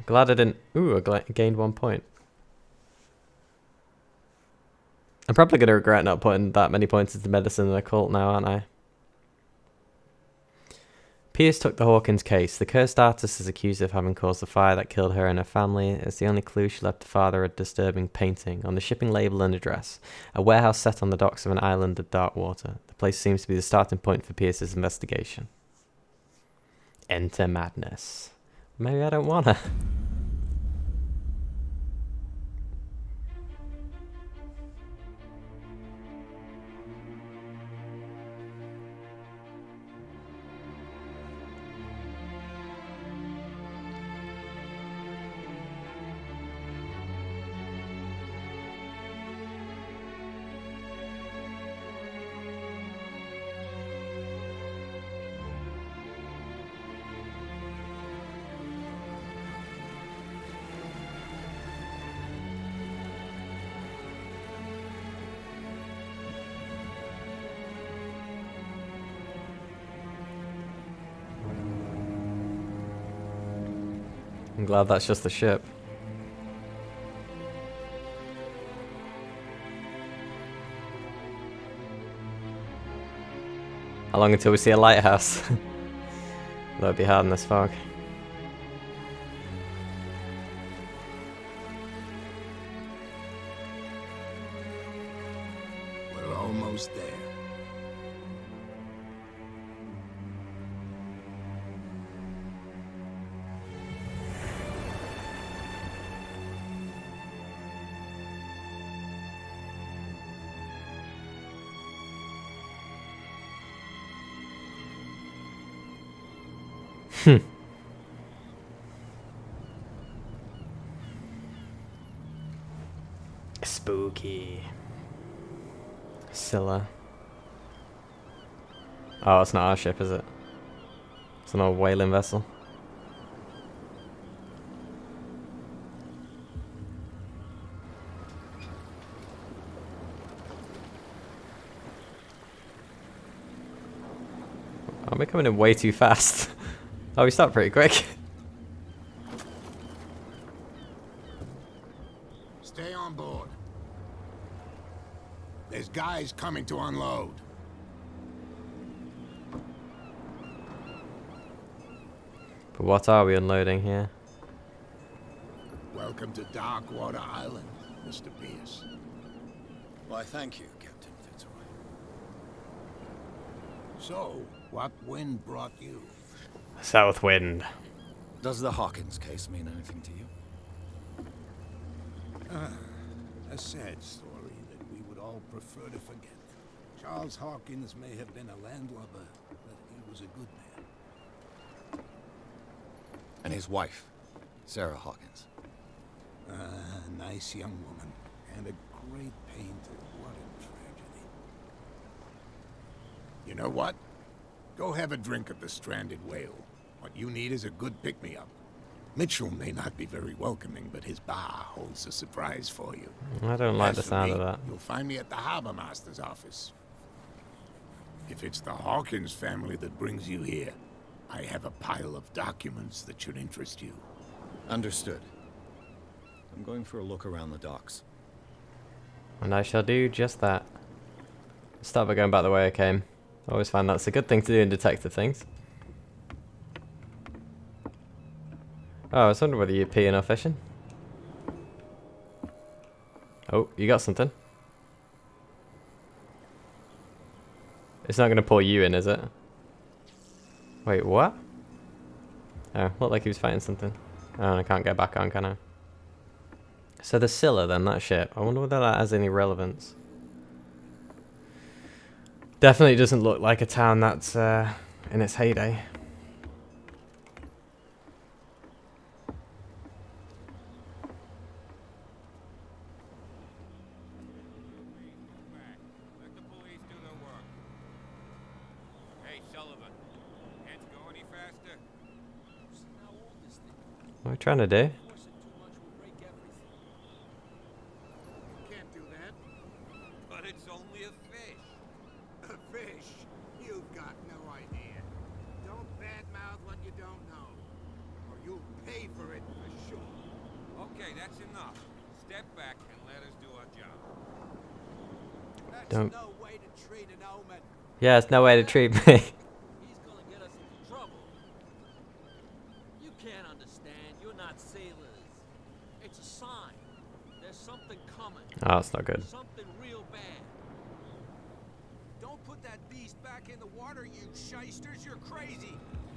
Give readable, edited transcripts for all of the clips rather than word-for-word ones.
Glad I didn't... Ooh, I gained 1 point. I'm probably going to regret not putting that many points into medicine and occult now, aren't I? Pierce took the Hawkins case. The cursed artist is accused of having caused the fire that killed her and her family. It's the only clue she left to father a disturbing painting on the shipping label and address. A warehouse set on the docks of an island of Darkwater. The place seems to be the starting point for Pierce's investigation. Enter madness. Maybe I don't wanna. I'm glad that's just the ship. How long until we see a lighthouse? That'd be hard in this fog. We're almost there. Spooky. Scylla. Oh, it's not our ship, is it? It's an old whaling vessel. Oh, we're coming in way too fast. Oh, we stopped pretty quick. Stay on board. There's guys coming to unload. But what are we unloading here? Welcome to Darkwater Island, Mr. Pierce. Why, thank you, Captain Fitzroy. So, what wind brought you? South wind. Does the Hawkins case mean anything to you? A sad story that we would all prefer to forget. Charles Hawkins may have been a landlubber, but he was a good man. And his wife, Sarah Hawkins. A nice young woman, and a great painter. What a tragedy. You know what? Go have a drink at the Stranded Whale. What you need is a good pick-me-up. Mitchell may not be very welcoming, but his bar holds a surprise for you. I don't like the As for sound me, of that. You'll find me at the Harbor Master's office. If it's the Hawkins family that brings you here, I have a pile of documents that should interest you. Understood. I'm going for a look around the docks. And I shall do just that. Start by going back the way I came. I always find that's a good thing to do in detective things. Oh, I was wondering whether you're peeing or fishing. Oh, you got something. It's not going to pull you in, is it? Wait, what? Oh, looked like he was fighting something. Oh, and I can't get back on, can I? So the Scylla then, that ship. I wonder whether that has any relevance. Definitely doesn't look like a town that's in its heyday. What are we trying to do? Can't do that. But it's only a fish. A fish? You've got no idea. Don't badmouth what you don't know, or you'll pay for it for sure. that's enough. Step back and let us do our job. That's Don't- no way to treat an omen. Yeah, it's no way to treat me. He's gonna get us into trouble. You can't understand. You're not sailors. It's a sign. There's something coming. Oh, that's not good. Something real bad. Don't put that beast back in the water, you shysters. You're crazy.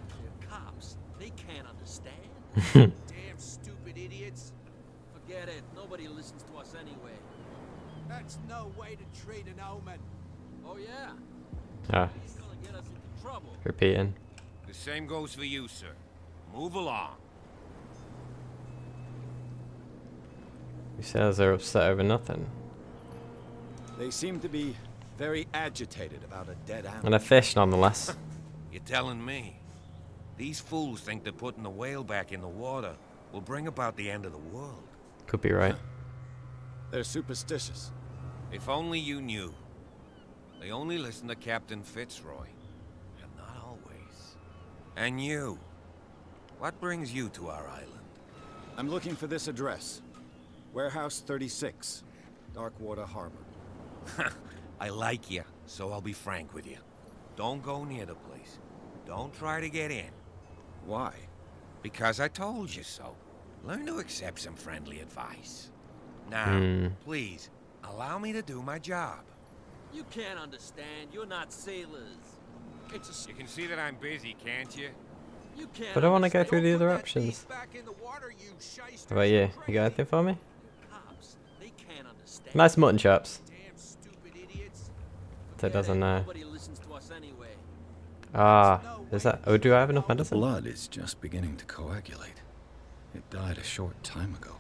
They're cops. They can't understand. Damn stupid idiots. Forget it. Nobody listens to us anyway. That's no way to treat an omen. Oh yeah. Ah, He's gonna get us into trouble. repeating. The same goes for you, sir. Move along. You sailors are upset over nothing. They seem to be very agitated about a dead animal. And a fish, nonetheless. You're telling me? These fools think that putting the whale back in the water will bring about the end of the world. Could be right. They're superstitious. If only you knew. They only listen to Captain Fitzroy. And not always. And you. What brings you to our island? I'm looking for this address. Warehouse 36, Darkwater Harbor. I like you, so I'll be frank with you. Don't go near the place. Don't try to get in. Why? Because I told you so. Learn to accept some friendly advice. Now, please, allow me to do my job. You can't understand. You're not sailors. It's a. You can see that I'm busy, can't you? You can't. But I want to go understand. through the other Put that options. beast back in the water, you shysters. How about you? You got anything for me? Cops. They can't understand. Nice mutton chops. Damn stupid idiots. So it doesn't know. Nobody listens to us anyway. Ah, is that? Oh, do I have enough medicine? Blood is just beginning to coagulate. It died a short time ago.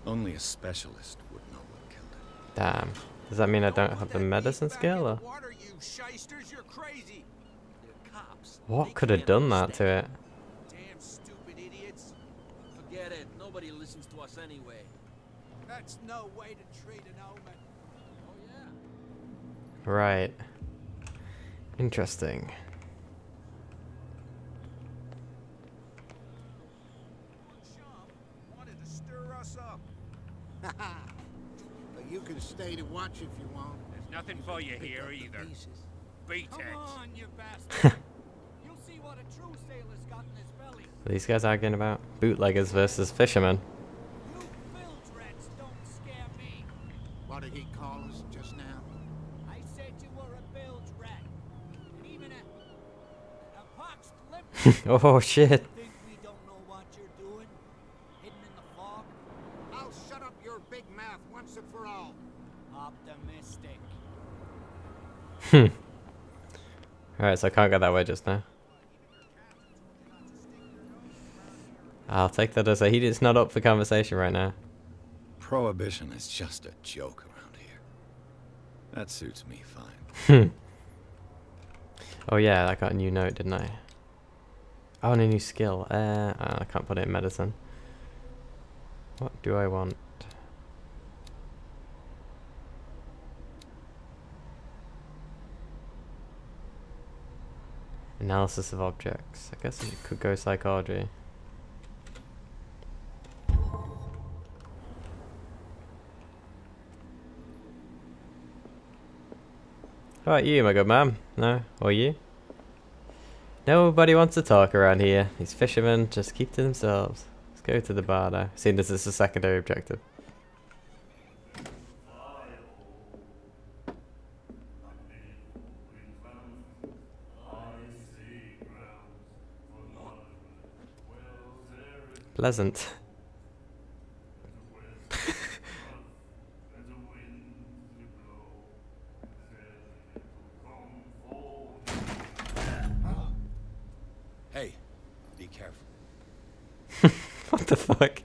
Only a specialist would know what killed it. Damn. Does that mean I don't Put have the that medicine beast back in skill? the Or water, you shysters. You're crazy. They're cops. what They could have can't done that to understand. it? Damn stupid idiots. Forget it. Nobody listens to us anyway. That's no way to treat an omen. Oh yeah. Right. Interesting. Wanted to stir us up. But you can stay to watch if you want. There's nothing for you here either. Beat Come it. on, you bastard. You'll see what a true sailor's got in his belly. Are these guys arguing about bootleggers versus fishermen? You bilge rats don't scare me. What did he call us just now? I said you were a bilge rat. And even a pox limp. Oh shit. Think we don't know what you're doing? Hidden in the fog? I'll shut up your big mouth once and for all. Optimistic. Alright, so I can't go that way just now. I'll take that as a it's not up for conversation right now. Prohibition is just a joke around here. That suits me fine. Oh yeah, I got a new note, didn't I? Oh, and a new skill. I can't put it in medicine. What do I want? Analysis of objects. I guess it could go psychology. How about you, my good man? No? Or you? Nobody wants to talk around here. These fishermen just keep to themselves. Let's go to the bar now. Seeing this is a secondary objective. Pleasant. Hey, be careful. What the fuck?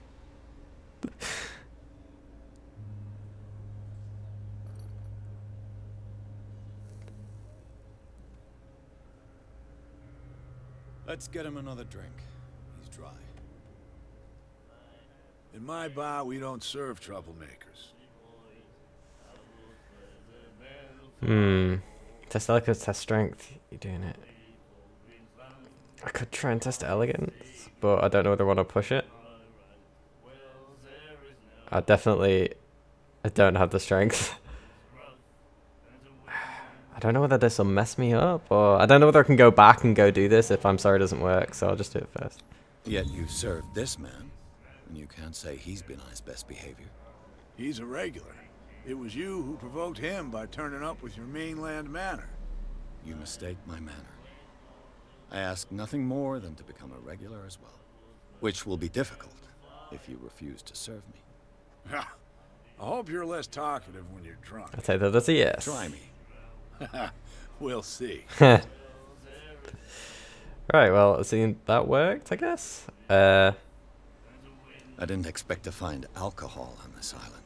Let's get him another drink. He's dry. In my bar, we don't serve troublemakers. Test elegance, test strength. You're doing it. I could try and test elegance, but I don't know whether I want to push it. I don't have the strength. I don't know whether this will mess me up, or I don't know whether I can go back and go do this if I'm sorry it doesn't work, so I'll just do it first. Yet you served this man, and you can't say he's been on his best behavior. He's a regular. It was you who provoked him by turning up with your mainland manner. You mistake my manner. I ask nothing more than to become a regular as well, which will be difficult if you refuse to serve me. I hope you're less talkative when you're drunk. I'd say that's a yes. Try me. We'll see. Right, well, seeing that worked, I guess. I didn't expect to find alcohol on this island.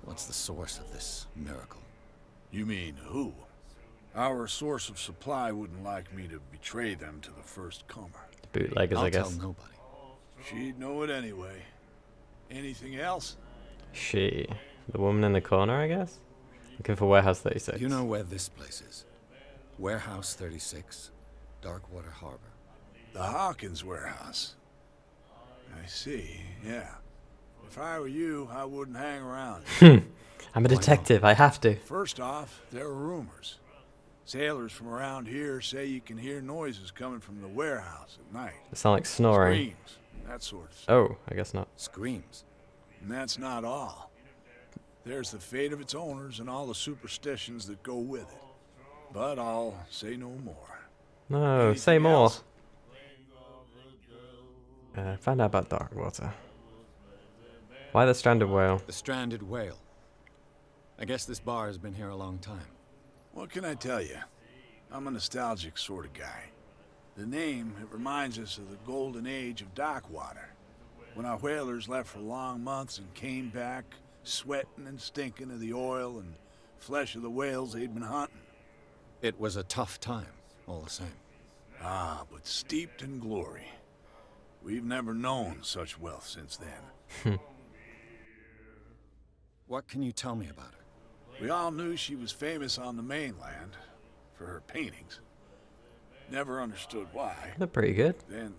What's the source of this miracle? You mean who? Our source of supply wouldn't like me to betray them to the first comer. Bootleggers, I'll I guess. tell nobody. She'd know it anyway. Anything else? She. The woman in the corner, I guess? Looking for Warehouse 36. You know where this place is? Warehouse 36, Darkwater Harbor. The Hawkins warehouse. I see, yeah. If I were you, I wouldn't hang around. I'm a detective, I have to. First off, there are rumors. Sailors from around here say you can hear noises coming from the warehouse at night. It sounds like snoring. Screams, that sort of stuff. Oh, I guess not. Screams. And that's not all. There's the fate of its owners and all the superstitions that go with it. But I'll say no more. No, Anything say more. else? Find out about Darkwater. Why the stranded whale? The stranded whale. I guess this bar has been here a long time. What can I tell you? I'm a nostalgic sort of guy. The name, it reminds us of the golden age of Darkwater, when our whalers left for long months and came back sweating and stinking of the oil and flesh of the whales they'd been hunting. It was a tough time, all the same. Ah, but steeped in glory. We've never known such wealth since then. What can you tell me about her? We all knew she was famous on the mainland for her paintings. Never understood why. They're pretty good. Then,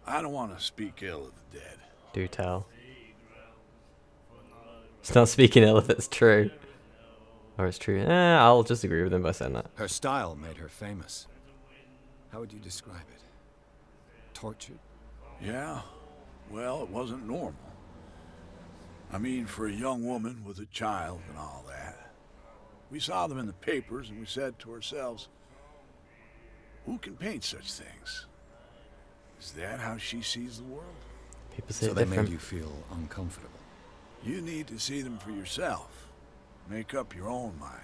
I don't want to speak ill of the dead. Do tell. It's not speaking ill if it's true. Or it's true. I'll just agree with him by saying that. Her style made her famous. How would you describe it? Tortured? Yeah, well, it wasn't normal. I mean, for a young woman with a child and all that. We saw them in the papers and we said to ourselves, who can paint such things? Is that how she sees the world? People say So it they different. made you feel uncomfortable. You need to see them for yourself. Make up your own mind.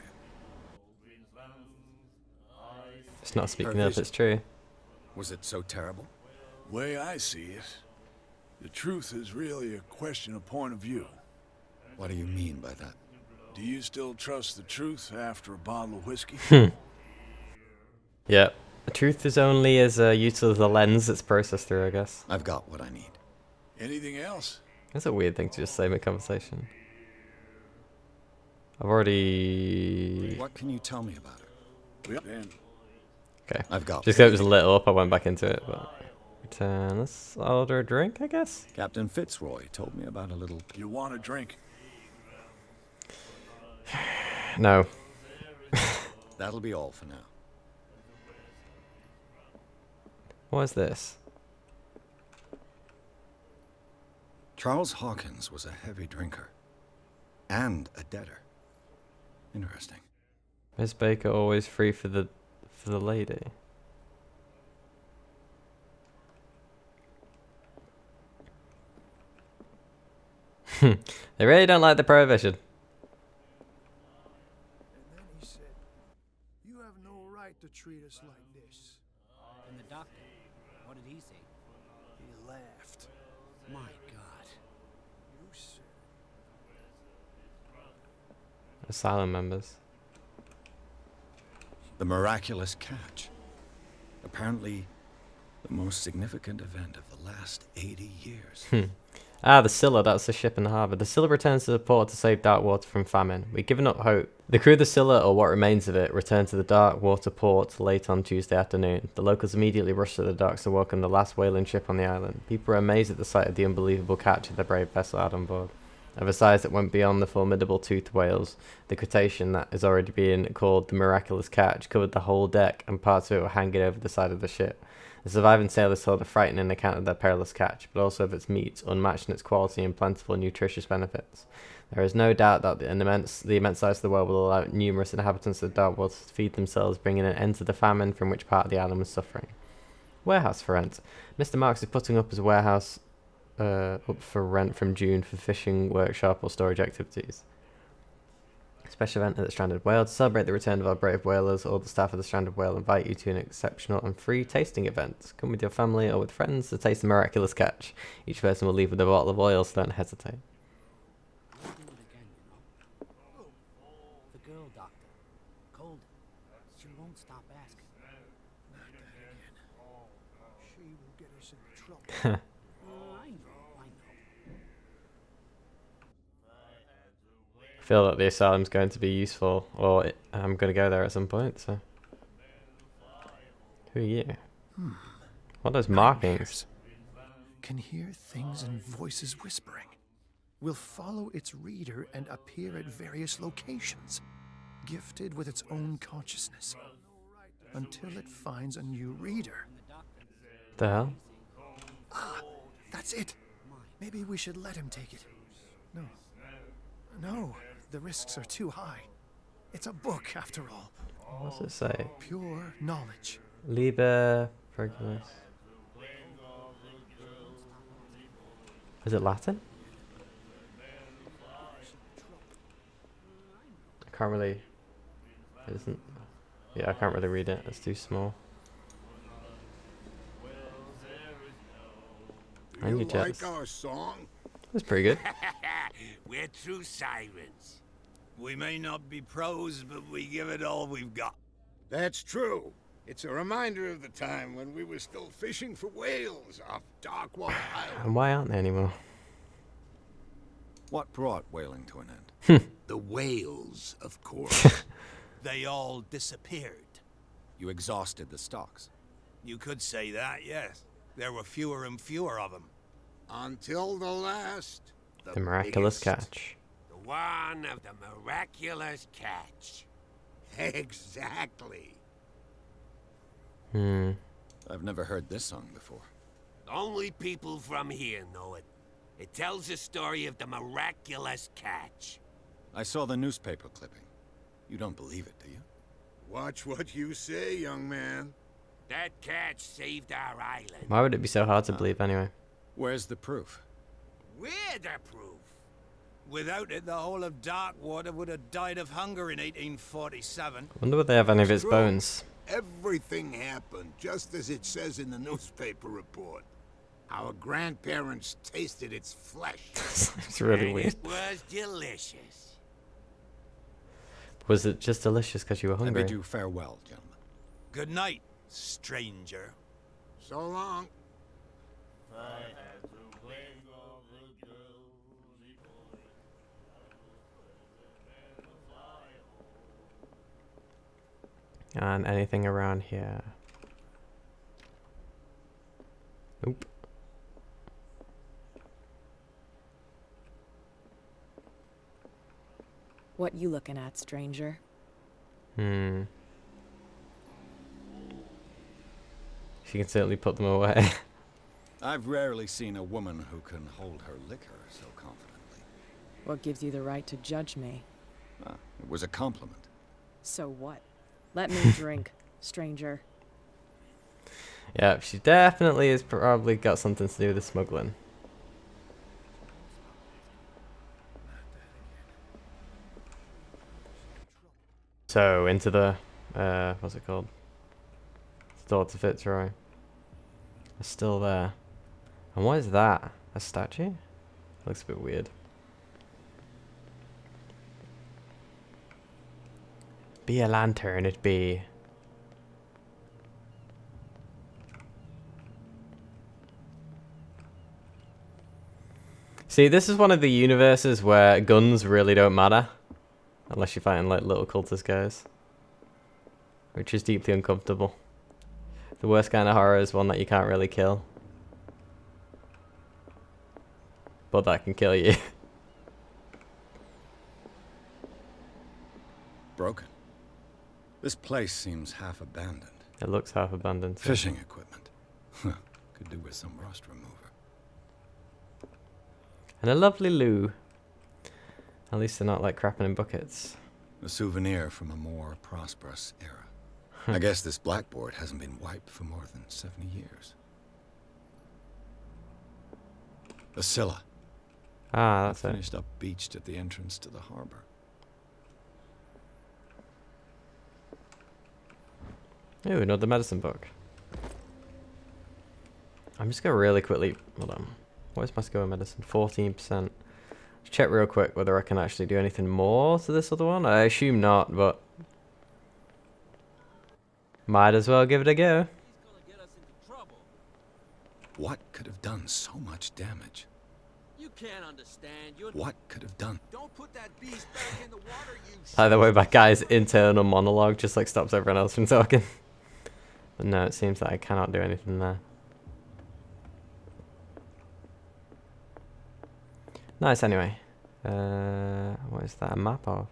It's not speaking Her ill if vision. it's true. Was it so terrible? Way I see it, the truth is really a question of point of view. What do you mean by that? Do you still trust the truth after a bottle of whiskey? Yeah. The truth is only as useful as the lens it's processed through, I guess. I've got what I need. Anything else? That's a weird thing to just say in a conversation. I've already... What can you tell me about her? Well, then, Okay. I've got Just because it was lit up, I went back into it, but... let's order a drink, I guess? Captain Fitzroy told me about a little... you want a drink? No. That'll be all for now. What is this? Charles Hawkins was a heavy drinker. And a debtor. Interesting. Miss Baker always free for the lady. They really don't like the prohibition. And then he said, "You have no right to treat us like this." And the doctor, what did he say? He laughed. My God. You said, Asylum members. The miraculous catch. Apparently, the most significant event of the last 80 years. Ah, the Scylla, that's the ship in the harbour. The Scylla returns to the port to save Darkwater from famine. We've given up hope. The crew of the Scylla, or what remains of it, return to the Darkwater port late on Tuesday afternoon. The locals immediately rush to the docks to welcome the last whaling ship on the island. People are amazed at the sight of the unbelievable catch that their brave vessel had on board. Of a size that went beyond the formidable toothed whales, the crustacean that is already being called the miraculous catch covered the whole deck, and parts of it were hanging over the side of the ship. The surviving sailors told a frightening account of their perilous catch, but also of its meat, unmatched in its quality and plentiful nutritious benefits. There is no doubt that the immense size of the whale will allow numerous inhabitants of the Darkwater to feed themselves, bringing an end to the famine from which part of the island was suffering. Warehouse for rent. Mr. Marks is putting up his warehouse up for rent from June for fishing, workshop or storage activities. Special event at the Stranded Whale. To celebrate the return of our brave whalers, all the staff of the Stranded Whale invite you to an exceptional and free tasting event. Come with your family or with friends to taste the miraculous catch. Each person will leave with a bottle of oil, so don't hesitate. Do it again, you know. The girl doctor. Cold. She won't stop asking. Not that again. She will get us into trouble. I know. I feel that the asylum's going to be useful, or I'm going to go there at some point, so. Who are you? What are those markings? Can hear things and voices whispering. Will follow its reader and appear at various locations, gifted with its own consciousness, until it finds a new reader. The hell? Ah, that's it. Maybe we should let him take it. No, the risks are too high. It's a book, after all. What does it say? Pure knowledge. Liber Regulus. Is it Latin? I can't really. It isn't. Yeah, I can't really read it. It's too small. And You you like just. our song? That's pretty good. We're true sirens. We may not be pros, but we give it all we've got. That's true. It's a reminder of the time when we were still fishing for whales off Darkwater Island. And why aren't they anymore? What brought whaling to an end? The whales, of course. They all disappeared. You exhausted the stocks. You could say that, yes. There were fewer and fewer of them. Until the last. The miraculous biggest. catch. The one of the miraculous catch. Exactly. I've never heard this song before. Only people from here know it. It tells the story of the miraculous catch. I saw the newspaper clipping. You don't believe it, do you? Watch what you say, young man. That catch saved our island. Why would it be so hard to believe anyway? Where's the proof? We're the proof. Without it, the whole of Darkwater would have died of hunger in 1847. Wonder would they have any of its True. bones. Everything happened just as it says in the newspaper report. Our grandparents tasted its flesh. It's really And weird. it was delicious. Was it just delicious because you were I hungry? bid you farewell, gentlemen. Good night, stranger. So long. And anything around here? Nope. What you looking at, stranger? She can certainly put them away. I've rarely seen a woman who can hold her liquor so confidently. What gives you the right to judge me? Ah, it was a compliment. So what? Let me drink, stranger. Yeah, she definitely has probably got something to do with the smuggling. So, into the, what's it called? Store to Fitzroy. It's still there. And what is that? A statue? Looks a bit weird. Be a lantern, it be. See, this is one of the universes where guns really don't matter. Unless you're fighting like little cultist guys. Which is deeply uncomfortable. The worst kind of horror is one that you can't really kill. But that can kill you. Broken. This place seems half abandoned. It looks half abandoned. Too. Fishing equipment. Could do with some rust remover. And a lovely loo. At least they're not like crapping in buckets. A souvenir from a more prosperous era. I guess this blackboard hasn't been wiped for more than 70 years. The Scylla. Ah, that's it. Finished up beached at the entrance to the harbor. Ooh, another medicine book. I'm just gonna really quickly... Hold on. What is my score in medicine? 14%. Check real quick whether I can actually do anything more to this other one. I assume not, but... Might as well give it a go. He's gonna get us into trouble. What could have done so much damage? You can't understand. You're What could have done? Don't put that beast back in the water, you Either way, that guy's internal monologue just like stops everyone else from talking. But no, it seems that I cannot do anything there. Nice, anyway. What is that? A map of?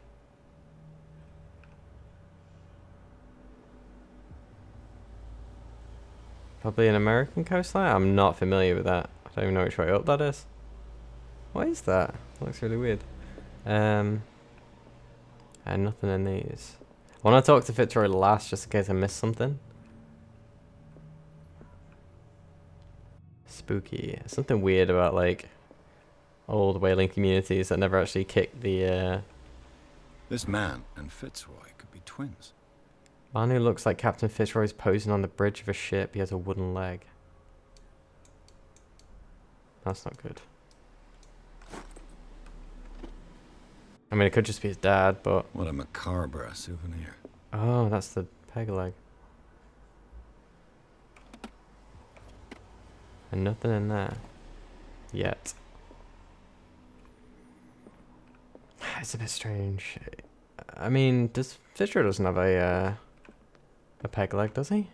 Probably an American coastline? I'm not familiar with that. I don't even know which way up that is. What is that? Looks really weird. And nothing in these. I want to talk to Fitzroy last just in case I missed something. Spooky. Something weird about like old whaling communities that never actually kicked the This man and Fitzroy could be twins. man who looks like Captain Fitzroy's posing on the bridge of a ship. He has a wooden leg. That's not good. I mean, it could just be his dad, but... What a macabre souvenir. Oh, that's the peg leg. And nothing in there. Yet. It's a bit strange. I mean, does Fitzroy doesn't have a peg leg, does he?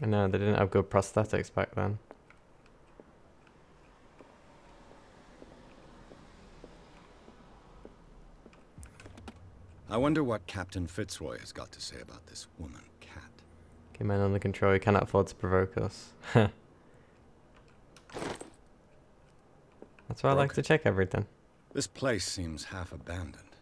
No, they didn't have good prosthetics back then. I wonder what Captain Fitzroy has got to say about this woman, Cat. Keep men under control. He cannot afford to provoke us. That's why I like to check everything. This place seems half abandoned.